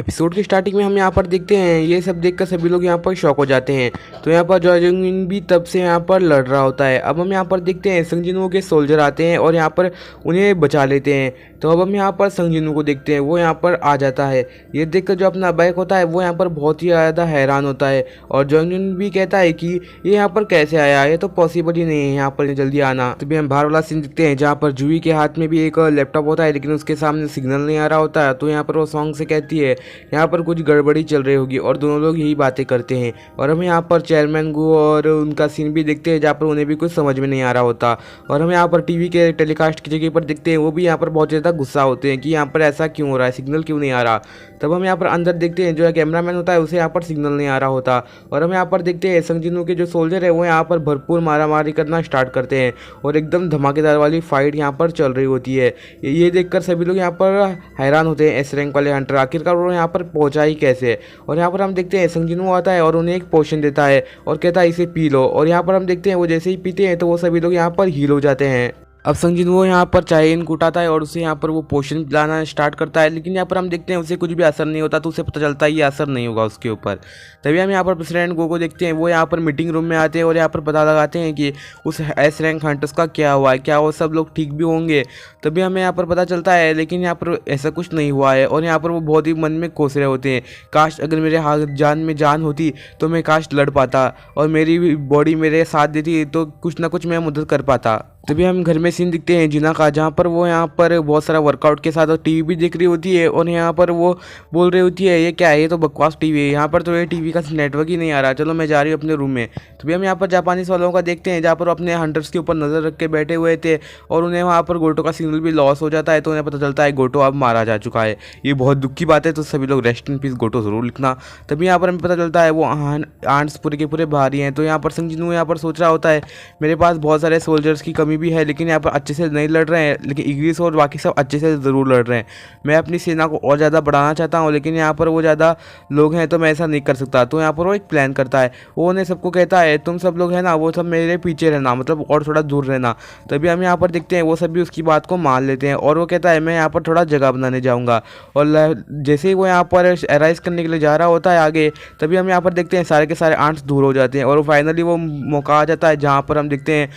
Episode की starting में हम यहाँ पर देखते हैं, ये सब देखकर सभी लोग यहाँ पर शॉक हो जाते हैं। तो यहाँ पर जॉय जंग इन भी तब से यहाँ पर लड़ रहा होता है। अब हम यहाँ पर देखते हैं संग जिनवो के सोल्जर आते हैं और यहाँ पर उन्हें बचा लेते हैं। तो अब हम यहाँ पर संग जिनवो को देखते हैं, वो यहाँ पर आ जाता है। ये देखकर जो अपना बैक होता है वो यहाँ पर बहुत ही ज़्यादा हैरान होता है और जॉय जंग भी कहता है कि ये यहाँ पर कैसे आया, ये तो पॉसिबल ही नहीं है यहाँ पर जल्दी आना। तभी हम बाहर वाला सीन देखते हैं जहाँ पर जूही के हाथ में भी एक लैपटॉप होता है, लेकिन उसके सामने सिग्नल नहीं आ रहा होता है। तो यहाँ पर वो सॉन्ग से कहती है यहाँ पर कुछ गड़बड़ी चल रही होगी और दोनों लोग यही बातें करते हैं। और हम यहाँ पर चेयरमैन गो और उनका सीन भी देखते हैं जहाँ पर उन्हें भी कुछ समझ में नहीं आ रहा होता। और हम यहाँ पर टीवी के टेलीकास्ट की जगह पर देखते हैं, वो भी यहाँ पर बहुत ज़्यादा गुस्सा होते हैं कि यहाँ पर ऐसा क्यों हो रहा है, सिग्नल क्यों नहीं आ रहा। तब हम यहाँ पर अंदर देखते हैं जो कैमरामैन होता है उसे यहाँ पर सिग्नल नहीं आ रहा होता। और हम यहाँ पर देखते हैं संग जिनवो के जो सोल्जर है वो यहाँ पर भरपूर मारामारी करना स्टार्ट करते हैं और एकदम धमाकेदार वाली फाइट यहाँ पर चल रही होती है। ये देखकर सभी लोग यहाँ पर हैरान होते हैं, एस रैंक वाले हंटर आखिरकार वो यहाँ पर पहुंचा ही कैसे। और यहाँ पर हम देखते हैं संग जिनवो आता है और उन्हें एक पोशन देता है और कहता है इसे पी लो। और यहाँ पर हम देखते हैं वो जैसे ही पीते हैं तो वो सभी लोग यहाँ पर हील हो जाते हैं। अब संग जिनवो यहाँ पर चाय इन उठाता है और उसे यहाँ पर वो पोशन पिलाना स्टार्ट करता है, लेकिन यहाँ पर हम देखते हैं उसे कुछ भी असर नहीं होता। तो उसे पता चलता है ये असर नहीं होगा उसके ऊपर। तभी हम यहाँ पर प्रेसिडेंट गो को देखते हैं, वो यहाँ पर मीटिंग रूम में आते हैं और यहाँ पर पता लगाते हैं कि उस एस रैंक हंटर्स का क्या हुआ है, क्या वो सब लोग ठीक भी होंगे। तभी हमें यहाँ पर पता चलता है, लेकिन यहाँ पर ऐसा कुछ नहीं हुआ है। और यहाँ पर वो बहुत ही मन में कोस रहे होते हैं, काश अगर मेरे हाथ जान में जान होती तो मैं काश लड़ पाता और मेरी बॉडी मेरे साथ देती तो कुछ ना कुछ मैं मदद कर पाता। तभी हम घर में सीन दिखते हैं जिना का, जहाँ पर वो यहाँ पर बहुत सारा वर्कआउट के साथ टीवी भी देख रही होती है और यहाँ पर वो बोल रही होती है ये क्या है, ये तो बकवास टीवी है, यहाँ पर तो ये टीवी का नेटवर्क ही नहीं आ रहा, चलो मैं जा रही हूँ अपने रूम में। तभी हम यहाँ पर जापानीज वालों का देखते हैं जहाँ पर अपने हंटर्स के ऊपर नज़र रख के बैठे हुए थे और उन्हें वहाँ पर गोटो का सिग्नल भी लॉस हो जाता है। तो उन्हें पता चलता है गोटो अब मारा जा चुका है। ये बहुत दुख की बात है, तो सभी लोग रेस्ट इन पीस गोटो ज़रूर लिखना। तभी यहाँ पर हमें पता चलता है वो आंट्स पूरे के पूरे बाहरी हैं। तो यहाँ पर संग जिनवो यहाँ पर सोच रहा होता है मेरे पास बहुत सारे सोल्जर्स की कमी भी है, लेकिन यहाँ पर अच्छे से नहीं लड़ रहे हैं, लेकिन इग्रिस और बाकी सब अच्छे से ज़रूर लड़ रहे हैं। मैं अपनी सेना को और ज़्यादा बढ़ाना चाहता हूँ, लेकिन यहाँ पर वो ज़्यादा लोग हैं तो मैं ऐसा नहीं कर सकता। तो यहाँ पर वो एक प्लान करता है, वो उन्हें सबको कहता है तुम सब लोग हैं ना वो सब मेरे पीछे रहना, मतलब और थोड़ा दूर रहना। तभी हम यहाँ पर देखते हैं वो सभी उसकी बात को मान लेते हैं और वो कहता है मैं यहाँ पर थोड़ा जगह बनाने जाऊँगा। और जैसे ही वो यहाँ पर अराइज करने के लिए जा रहा होता है आगे, तभी हम यहाँ पर देखते हैं सारे के सारे आंट्स दूर हो जाते हैं और फाइनली वो मौका आ जाता है जहाँ पर हम देखते हैं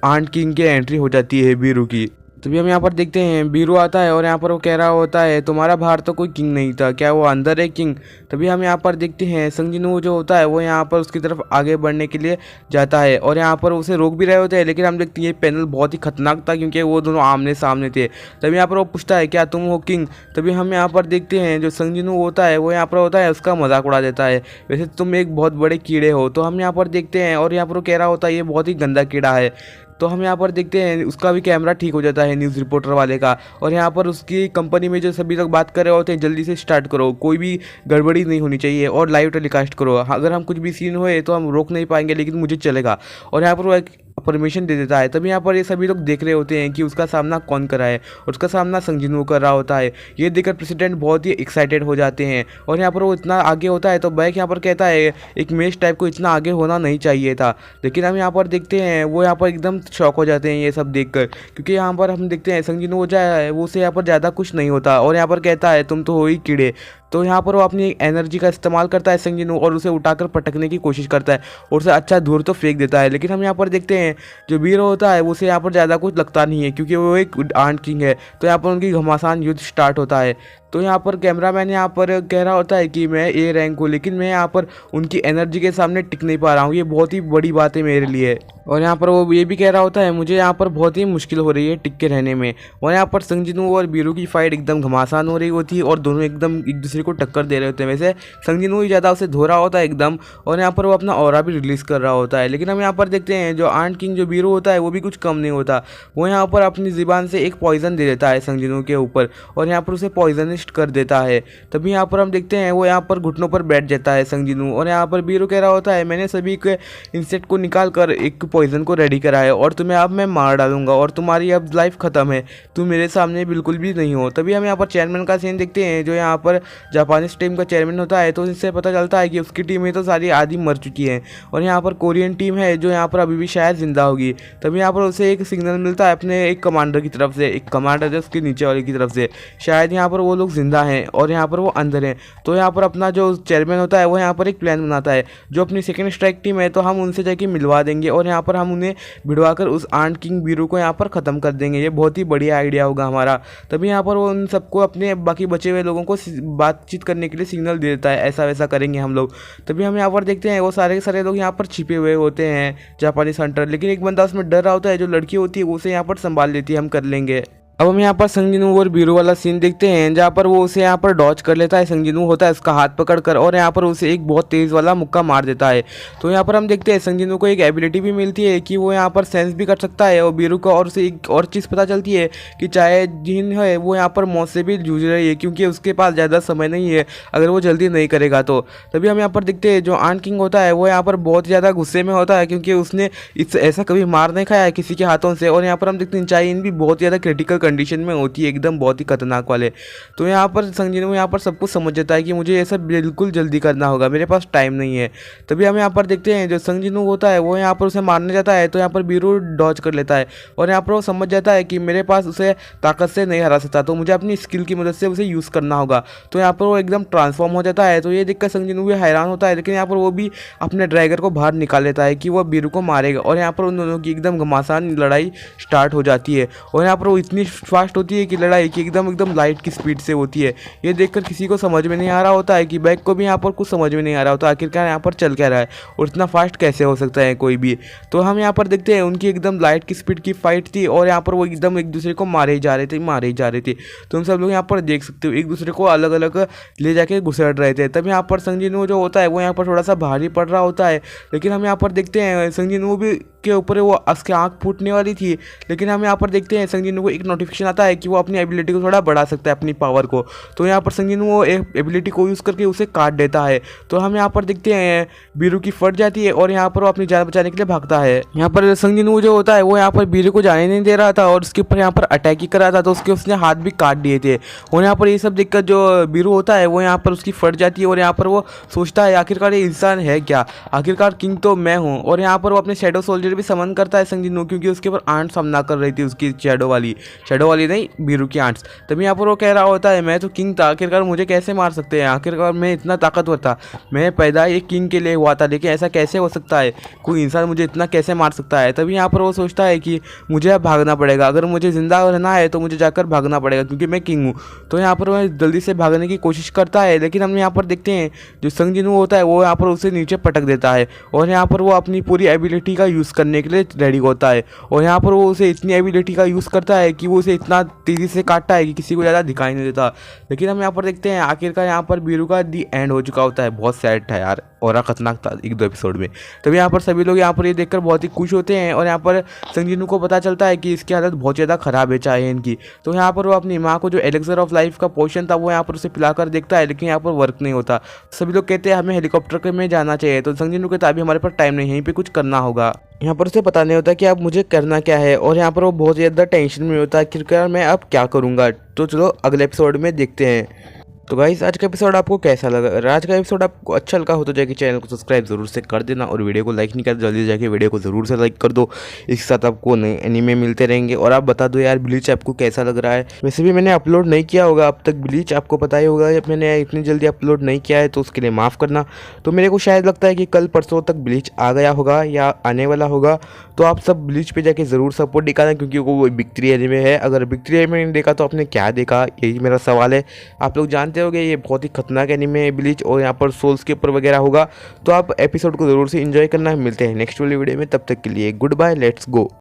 आंट किंग की एंट्री हो जाती है बीरू की। तभी हम यहाँ पर देखते हैं बीरू आता है और यहाँ पर वो कह रहा होता है तुम्हारा बाहर तो कोई किंग नहीं था, क्या वो अंदर है किंग। तभी हम यहाँ पर देखते हैं संग जिनवो जो होता है वो यहाँ पर उसकी तरफ आगे बढ़ने के लिए जाता है और यहाँ पर उसे रोक भी रहे होते हैं, लेकिन हम देखते हैं ये पैनल बहुत ही खतरनाक था क्योंकि वो दोनों आमने सामने थे। तभी यहाँ पर वो पूछता है क्या तुम हो किंग। तभी हम यहाँ पर देखते हैं जो संग जिनवो होता है वो यहाँ पर होता है उसका मजाक उड़ा देता है, वैसे तुम एक बहुत बड़े कीड़े हो। तो हम यहाँ पर देखते हैं और यहाँ पर वो कह रहा होता है ये बहुत ही गंदा कीड़ा है। तो हम यहाँ पर देखते हैं उसका भी कैमरा ठीक हो जाता है न्यूज़ रिपोर्टर वाले का। और यहाँ पर उसकी कंपनी में जो सभी लोग बात कर रहे होते हैं जल्दी से स्टार्ट करो, कोई भी गड़बड़ी नहीं होनी चाहिए और लाइव टेलीकास्ट करो, अगर हम कुछ भी सीन हुए तो हम रोक नहीं पाएंगे लेकिन मुझे चलेगा। और यहाँ पर वो एक परमिशन दे देता है। तभी यहाँ पर ये सभी लोग देख रहे होते हैं कि उसका सामना कौन कर रहा है और उसका सामना संग जिनवो कर रहा होता है। ये देखकर प्रेसिडेंट बहुत ही एक्साइटेड हो जाते हैं और यहाँ पर वो इतना आगे होता है तो बैक यहाँ पर कहता है एक मैच टाइप को इतना आगे होना नहीं चाहिए था। लेकिन हम यहाँ पर देखते हैं वो यहाँ पर एकदम शॉक हो जाते हैं ये सब देखकर, क्योंकि यहाँ पर हम देखते हैं संग जिनवो जाए वो उसे यहाँ पर ज़्यादा कुछ नहीं होता और यहाँ पर कहता है तुम तो हो ही कीड़े। तो यहाँ पर वो अपनी एनर्जी का इस्तेमाल करता है संग जिनवो और उसे उठाकर पटकने की कोशिश करता है और उसे अच्छा दूर तो फेंक देता है। लेकिन हम यहाँ पर देखते हैं जो वीर होता है उसे यहाँ पर ज़्यादा कुछ लगता नहीं है क्योंकि वो एक आंट किंग है। तो यहाँ पर उनकी घमासान युद्ध स्टार्ट होता है। तो यहाँ पर कैमरामैन यहाँ पर कह रहा होता है कि मैं ए रैंक हूँ, लेकिन मैं यहाँ पर उनकी एनर्जी के सामने टिक नहीं पा रहा हूँ, ये बहुत ही बड़ी बात है मेरे लिए। और यहाँ पर वो ये भी कह रहा होता है मुझे यहाँ पर बहुत ही मुश्किल हो रही है टिक के रहने में। और यहाँ पर संग जिनवो और बीरू की फाइट एकदम घमासान हो रही होती है और दोनों एकदम एक दूसरे को टक्कर दे रहे होते हैं। वैसे संग जिनवो ही ज़्यादा उसे धो रहा होता है एकदम, और यहाँ पर वो अपना ऑरा भी रिलीज़ कर रहा होता है। लेकिन हम यहाँ पर देखते हैं जो आंट किंग जो बीरू होता है वो भी कुछ कम नहीं होता, वो यहाँ पर अपनी ज़ुबान से एक पॉइज़न दे देता है संग जिनवो के ऊपर और यहाँ पर उसे पॉइजनिस्ट कर देता है। तभी यहाँ पर हम देखते हैं वो यहाँ पर घुटनों पर बैठ जाता है संग जिनवो और यहाँ पर बीरू कह रहा होता है मैंने सभी के इंसेक्ट को निकाल कर एक पॉइजन को रेडी करा है और तुम्हें अब मैं मार डालूंगा और तुम्हारी अब लाइफ खत्म है, तुम मेरे सामने बिल्कुल भी नहीं हो। तभी हम यहाँ पर चेयरमैन का सीन देखते हैं जो यहाँ पर जापानीज टीम का चेयरमैन होता है। तो इससे पता चलता है कि उसकी टीम में तो सारी आधी मर चुकी है और यहाँ पर कोरियन टीम है जो यहाँ पर अभी भी शायद जिंदा होगी। तभी यहाँ पर उसे एक सिग्नल मिलता है अपने एक कमांडर की तरफ से, एक कमांडर है उसके नीचे वाले की तरफ से, शायद यहाँ पर वो लोग लोग जिंदा हैं और यहाँ पर वो अंदर हैं। तो यहाँ पर अपना जो चेयरमैन होता है वो यहाँ पर एक प्लान बनाता है, जो अपनी सेकंड स्ट्राइक टीम है तो हम उनसे जाके मिलवा देंगे और यहाँ पर हम उन्हें भिड़वा कर उस आंट किंग बीरू को यहाँ पर ख़त्म कर देंगे। ये बहुत ही बढ़िया आइडिया होगा हमारा। तभी यहाँ पर वो उन सबको अपने बाकी बचे हुए लोगों को बातचीत करने के लिए सिग्नल दे देता है, ऐसा वैसा करेंगे हम लोग। तभी हम यहाँ पर देखते हैं वो सारे के सारे लोग यहाँ पर छिपे हुए होते हैं जापानीज हंटर, लेकिन एक बंदा उसमें डर रहा होता है, जो लड़की होती है उसे यहाँ पर संभाल लेती है, हम कर लेंगे। अब हम यहाँ पर संजीनू और बीरू वाला सीन देखते हैं, जहाँ पर वो उसे यहाँ पर डॉच कर लेता है। संजीनू होता है उसका हाथ पकड़ कर और यहाँ पर उसे एक बहुत तेज़ वाला मुक्का मार देता है। तो यहाँ पर हम देखते हैं संजीनू को एक एबिलिटी भी मिलती है कि वो यहाँ पर सेंस भी कर सकता है, और बीरू को और उसे एक और चीज़ पता चलती है कि चाहे जिन है वो यहाँ पर मौत से भी जूझ रही है, क्योंकि उसके पास ज़्यादा समय नहीं है अगर वो जल्दी नहीं करेगा तो। तभी हम यहाँ पर देखते हैं जो आंट किंग होता है वो यहाँ पर बहुत ज़्यादा गुस्से में होता है, क्योंकि उसने ऐसा कभी मार नहीं खाया है किसी के हाथों से। और यहाँ पर हम देखते हैं चाइन भी बहुत ज़्यादा क्रिटिकल कंडीशन में होती है, एकदम बहुत ही खतरनाक वाले। तो यहाँ पर संजीनू यहाँ पर सब कुछ समझ जाता है कि मुझे ये सब बिल्कुल जल्दी करना होगा, मेरे पास टाइम नहीं है। तभी हम यहाँ पर देखते हैं जो संजीनू होता है वो यहाँ पर उसे मारने जाता है, तो यहाँ पर बीरू डॉज कर लेता है और यहाँ पर वो समझ जाता है कि मेरे पास उसे ताकत से नहीं हरा सकता, तो मुझे अपनी स्किल की मदद से उसे यूज़ करना होगा। तो यहाँ पर वो एकदम ट्रांसफॉर्म हो जाता है। तो ये देखकर संजीनू भी हैरान होता है, लेकिन यहाँ पर वो भी अपने ड्रैगर को बाहर निकाल लेता है कि वो बीरू को मारेगा। और यहाँ पर उन दोनों की एकदम घमासान लड़ाई स्टार्ट हो जाती है, और यहाँ पर वो इतनी फास्ट होती है कि लड़ाई की एकदम लाइट की स्पीड से होती है। ये देखकर किसी को समझ में नहीं आ रहा होता है कि बैक को भी यहाँ पर कुछ समझ में नहीं आ रहा होता आखिरकार यहाँ पर चल क्या रहा है और इतना फास्ट कैसे हो सकता है कोई भी। तो हम यहाँ पर देखते हैं उनकी एकदम लाइट की स्पीड की फाइट थी, और यहाँ पर वो एकदम एक दूसरे को मारे ही जा रहे थे। तो हम सब लोग यहाँ पर देख सकते हो एक दूसरे को अलग अलग ले जाके घुसड़ रहे थे। तब यहाँ पर संजीनू जो होता है वो यहाँ पर थोड़ा सा भारी पड़ रहा होता है, लेकिन हम यहाँ पर देखते हैं संजीनू भी के ऊपर वो उसकी आँख फूटने वाली थी, लेकिन हम यहाँ पर देखते हैं संजीनू को एक नोटिफिकेशन आता है कि वो अपनी एबिलिटी को थोड़ा बढ़ा सकता है, अपनी पावर को। तो यहाँ पर संजीनू वो एक एबिलिटी को यूज़ करके उसे काट देता है। तो हम यहाँ पर देखते हैं बीरू की फट जाती है और यहाँ पर वो अपनी जान बचाने के लिए भागता है। यहाँ पर संजीनू जो होता है वो यहाँ पर बीरू को जाने नहीं दे रहा था और उसके ऊपर यहाँ पर अटैक ही कर रहा था, तो उसने हाथ भी काट दिए थे। और यहाँ पर ये सब देखकर जो बीरू होता है वो यहाँ पर उसकी फट जाती है, और यहाँ पर वो सोचता है आखिरकार ये इंसान है क्या, आखिरकार किंग तो मैं हूँ। और यहाँ पर वो अपने शैडो सोल्जर भी समन करता है संजीनू, क्योंकि उसके ऊपर आंट सामना कर रही थी, उसकी शैडो वाली नहीं, बीरू की आंट्स। तभी यहाँ पर वो कह रहा होता है मैं तो किंग था, आखिरकार मुझे कैसे मार सकते हैं, आखिरकार मैं इतना ताकतवर था, मैं पैदा एक किंग के लिए हुआ था, लेकिन ऐसा कैसे हो सकता है, कोई इंसान मुझे इतना कैसे मार सकता है। तभी यहाँ पर वो सोचता है कि मुझे अब भागना पड़ेगा, अगर मुझे जिंदा रहना है तो मुझे जाकर भागना पड़ेगा, क्योंकि मैं किंग हूँ। तो यहाँ पर वो जल्दी से भागने की कोशिश करता है, लेकिन हम यहाँ पर देखते हैं जो संजीनू होता है वो यहाँ पर उसे नीचे पटक देता है, और यहाँ पर वो अपनी पूरी एबिलिटी का यूज़ करने के लिए रेडी होता है। और यहाँ पर वो उसे इतनी एबिलिटी का यूज़ करता है कि वो उसे इतना तेज़ी से काटता है कि किसी को ज़्यादा दिखाई नहीं देता। लेकिन हम यहाँ पर देखते हैं आखिरकार यहाँ पर बीरू का दी एंड हो चुका होता है। बहुत सैड था यार, और खतरनाक था एक दो एपिसोड में। तभी यहाँ पर सभी लोग यहाँ पर ये देखकर बहुत ही खुश होते हैं, और यहाँ पर संजीनू को पता चलता है कि इसकी हालत बहुत ज़्यादा ख़राब है चाहे इनकी। तो यहाँ पर वो अपनी माँ को जो एलेक्सर ऑफ लाइफ का पोशन था वो यहाँ पर उसे पिलाकर देखता है, लेकिन यहाँ पर वर्क नहीं होता। सभी लोग कहते हैं हमें हेलीकॉप्टर में जाना चाहिए, तो संजीनू कहता है अभी हमारे पास टाइम नहीं है, यहीं पर कुछ करना होगा। यहाँ पर उसे पता नहीं होता कि अब मुझे करना क्या है, और यहाँ पर वो बहुत ज़्यादा टेंशन में होता है कि मैं अब क्या करूँगा। तो चलो अगले एपिसोड में देखते हैं। तो गाइस आज का एपिसोड आपको कैसा लगा? अगर आज का एपिसोड आपको अच्छा लगा हो तो जाके चैनल को सब्सक्राइब जरूर से कर देना, और वीडियो को लाइक नहीं कर जल्दी जाके वीडियो को ज़रूर से लाइक कर दो। इसके साथ आपको नए एनीमे मिलते रहेंगे। और आप बता दो यार ब्लीच आपको कैसा लग रहा है। वैसे भी मैंने अपलोड नहीं किया होगा अब तक ब्लीच, आपको पता ही होगा जब मैंने इतनी जल्दी अपलोड नहीं किया है, तो उसके लिए माफ़ करना। तो मेरे को शायद लगता है कि कल परसों तक ब्लीच आ गया होगा या आने वाला होगा। तो आप सब ब्लीच पे जाके ज़रूर सपोर्ट दिखाना, क्योंकि वो बिग 3 एनीमे है। अगर बिग 3 एनीमे नहीं देखा तो आपने क्या देखा, यही मेरा सवाल है। आप लोग जानते होंगे ये बहुत ही खतरनाक एनीमे है ब्लीच, और यहाँ पर सोल्स के ऊपर वगैरह होगा। तो आप एपिसोड को ज़रूर से एंजॉय करना। मिलते हैं नेक्स्ट वाली वीडियो में, तब तक के लिए गुड बाय, लेट्स गो।